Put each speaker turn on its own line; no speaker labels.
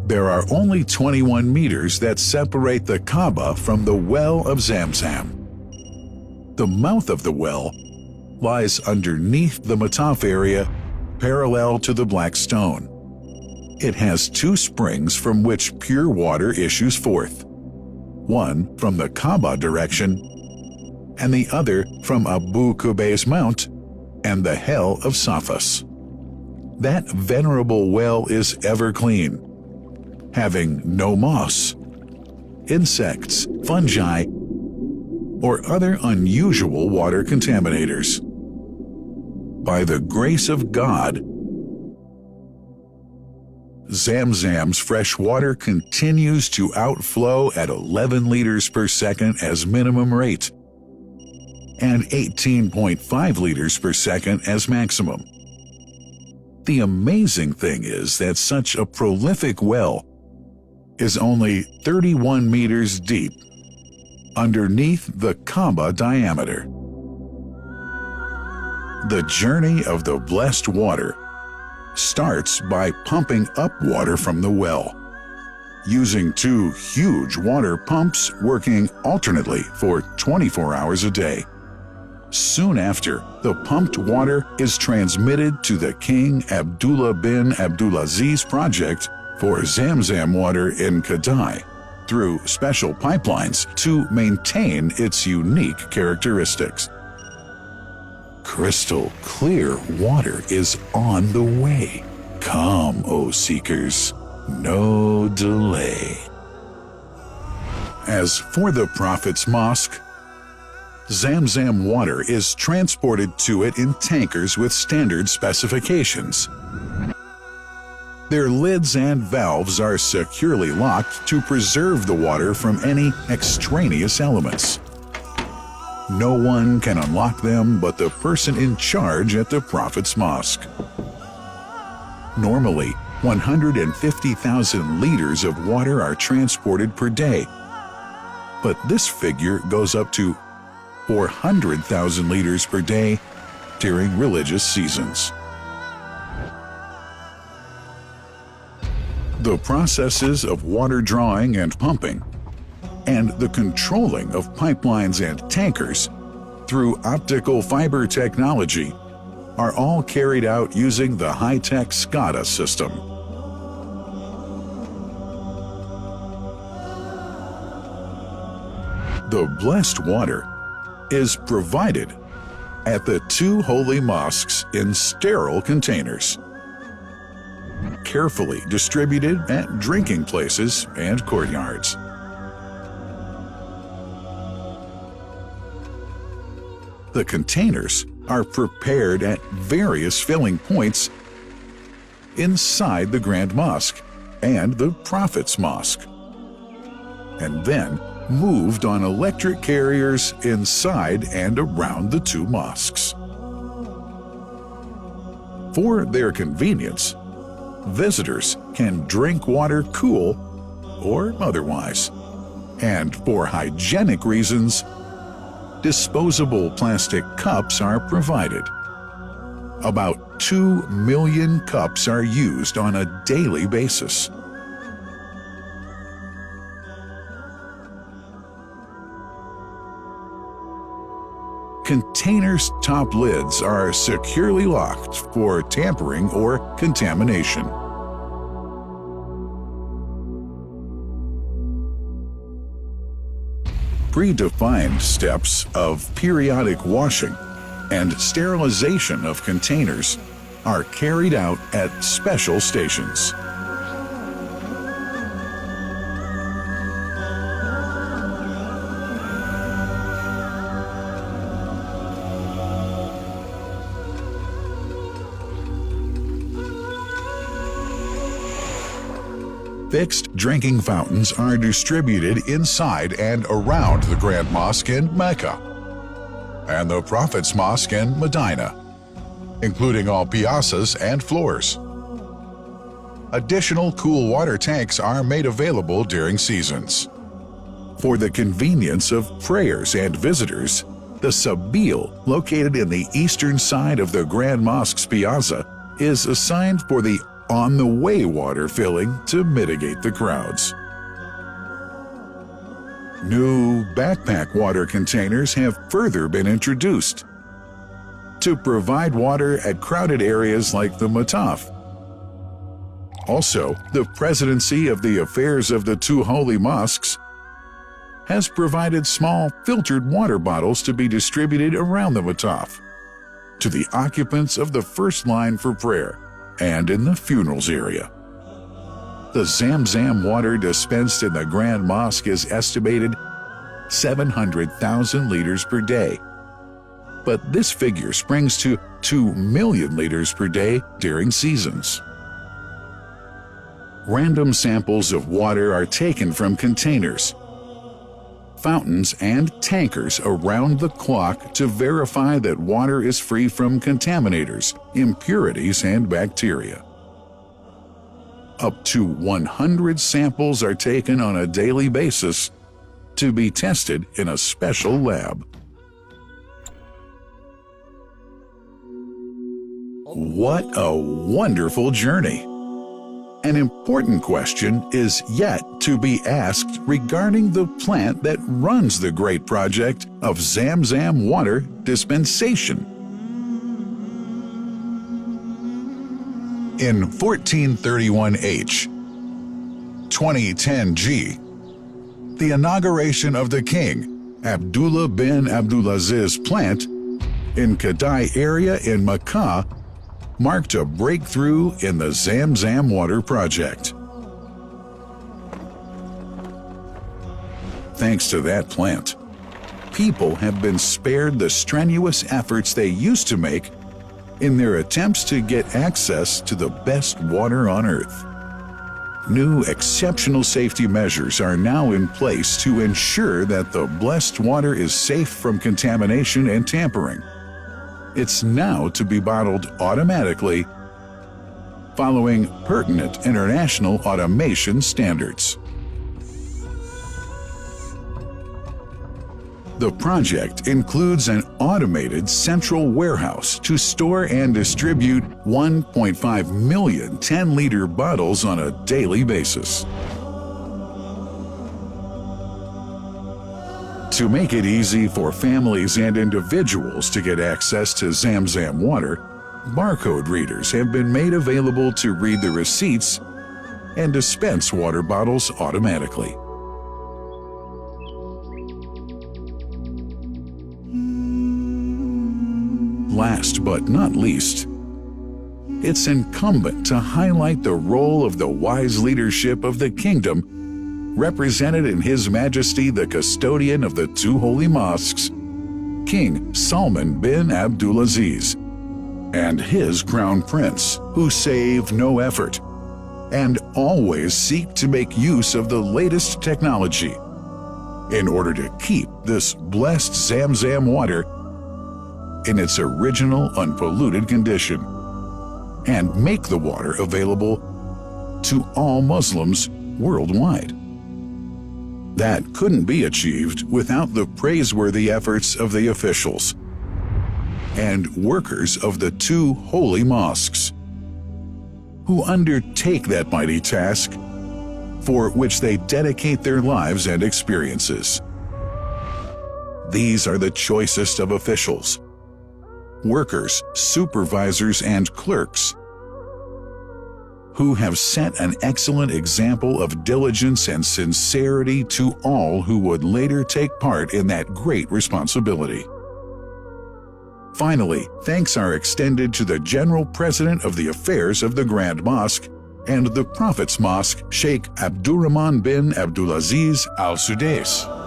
There are only 21 meters that separate the Kaaba from the well of Zam Zam. The mouth of the well lies underneath the Mataf area, parallel to the Black Stone. It has two springs from which pure water issues forth, one from the Kaaba direction and the other from Abu Qubay's Mount and the Hell of Safas. That venerable well is ever clean, having no moss, insects, fungi, or other unusual water contaminators. By the grace of God, Zam Zam's fresh water continues to outflow at 11 liters per second as minimum rate and 18.5 liters per second as maximum. The amazing thing is that such a prolific well is only 31 meters deep underneath the Kaaba diameter. The journey of the blessed water starts by pumping up water from the well, using two huge water pumps working alternately for 24 hours a day. Soon after, the pumped water is transmitted to the King Abdullah bin Abdulaziz project for Zam Zam Water in Kadai through special pipelines to maintain its unique characteristics. Crystal clear water is on the way. Come, O seekers, no delay. As for the Prophet's Mosque, Zam Zam water is transported to it in tankers with standard specifications. Their lids and valves are securely locked to preserve the water from any extraneous elements. No one can unlock them but the person in charge at the Prophet's Mosque. Normally, 150,000 liters of water are transported per day, but this figure goes up to 400,000 liters per day during religious seasons. The processes of water drawing and pumping, and the controlling of pipelines and tankers through optical fiber technology are all carried out using the high-tech SCADA system. The blessed water is provided at the two holy mosques in sterile containers, carefully distributed at drinking places and courtyards. The containers are prepared at various filling points inside the Grand Mosque and the Prophet's Mosque, and then moved on electric carriers inside and around the two mosques. For their convenience, visitors can drink water cool or otherwise, and for hygienic reasons, disposable plastic cups are provided. About 2 million cups are used on a daily basis. Containers' top lids are securely locked for tampering or contamination. Predefined steps of periodic washing and sterilization of containers are carried out at special stations. Fixed drinking fountains are distributed inside and around the Grand Mosque in Mecca and the Prophet's Mosque in Medina, including all piazzas and floors. Additional cool water tanks are made available during seasons. For the convenience of prayers and visitors, the Sabil, located in the eastern side of the Grand Mosque's piazza, is assigned for the on-the-way water filling to mitigate the crowds. New backpack water containers have further been introduced to provide water at crowded areas like the Mataf. Also, the Presidency of the Affairs of the Two Holy Mosques has provided small filtered water bottles to be distributed around the Mataf to the occupants of the first line for prayer and in the funerals area. The Zam Zam water dispensed in the Grand Mosque is estimated 700,000 liters per day, but this figure springs to 2 million liters per day during seasons. Random samples of water are taken from containers, fountains, and tankers around the clock to verify that water is free from contaminators, impurities, and bacteria. Up to 100 samples are taken on a daily basis to be tested in a special lab. What a wonderful journey! An important question is yet to be asked regarding the plant that runs the great project of Zam Zam water dispensation. In 1431H, 2010G, the inauguration of the king, Abdullah bin Abdulaziz plant in Kadai area in Makkah marked a breakthrough in the Zam Zam water project. Thanks to that plant, people have been spared the strenuous efforts they used to make in their attempts to get access to the best water on earth. New exceptional safety measures are now in place to ensure that the blessed water is safe from contamination and tampering. It's now to be bottled automatically following pertinent international automation standards. The project includes an automated central warehouse to store and distribute 1.5 million 10-liter bottles on a daily basis. To make it easy for families and individuals to get access to Zam Zam water, barcode readers have been made available to read the receipts and dispense water bottles automatically. Last but not least, it's incumbent to highlight the role of the wise leadership of the kingdom represented in His Majesty the Custodian of the Two Holy Mosques, King Salman bin Abdulaziz, and his Crown Prince, who save no effort and always seek to make use of the latest technology in order to keep this blessed Zam Zam water in its original unpolluted condition and make the water available to all Muslims worldwide. That couldn't be achieved without the praiseworthy efforts of the officials and workers of the two holy mosques, who undertake that mighty task for which they dedicate their lives and experiences. These are the choicest of officials, workers, supervisors, and clerks, who have set an excellent example of diligence and sincerity to all who would later take part in that great responsibility. Finally, thanks are extended to the General President of the Affairs of the Grand Mosque and the Prophet's Mosque, Sheikh Abdurrahman bin Abdulaziz Al Sudais.